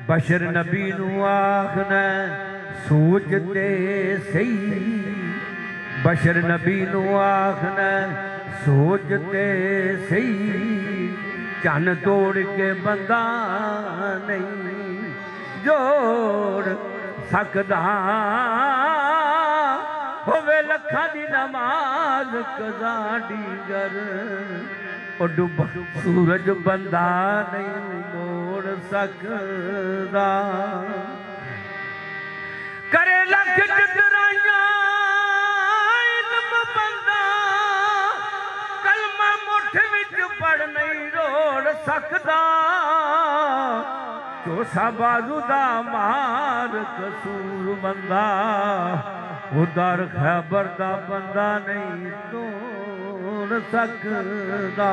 बशर नबी नू आखना सोचते सही, बशर नबी नू आखना सोचते सही, चन तोड़ के बंदा नहीं जोड़ सकदा, होवे लखा दी नमाज कज़ा दीगर, ओ डुबा सूरज बंदा नहीं मोड़ सकदा। करे लख जितराइयां इल्म बंदा, कलमा मुठ विच पढ़ नहीं रोड़ सकदा, चोसा बाजू दा मार कसूर बंदा, उधर खैबर दा बंदा नहीं तोड़ सकदा।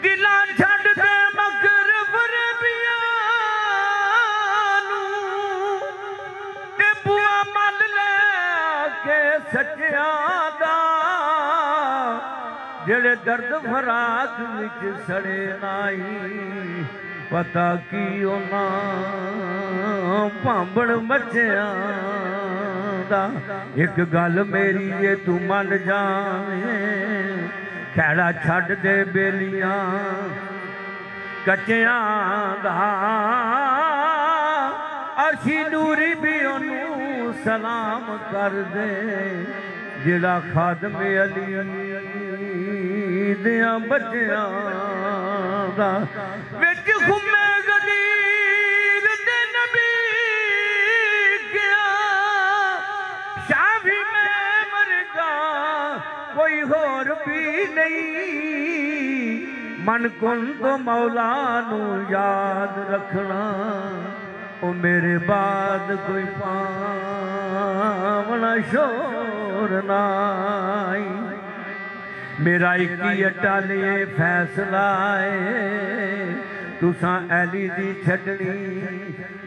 दिला छड़ दे मगर फरेबियां नू, ते बुआ मन ले के सच्चियां दा, जेड़े दर्द फराक विच सड़े नाई, पता की उन्हां भांबड़ बच्चियां दा। एक गल मेरी जे तू मन जावे, खैड़ा छड्ड दे बेलियां कच्चियां दा, अर्शी नूरी भी ओनू सलाम कर दे, जेड़ा खादमे अली दियां बच्चियां दा। विच घुमे गदीर दे नबी गया, शाफी में मरगा कोई होर भी नहीं, मन कुन तो मौला नू याद रखना, ओ मेरे बाद कोई पावना शोर नाई। मेरा एक ही अटालिए फैसला है, तुसां ऐली दी छड्डनी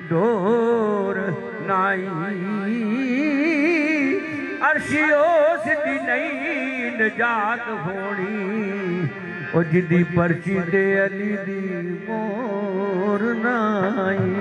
डोर नाई, अर्शी उस दी नहीं नजात होनी, ओ जिदी पर्ची ते अली दी मोर नाई।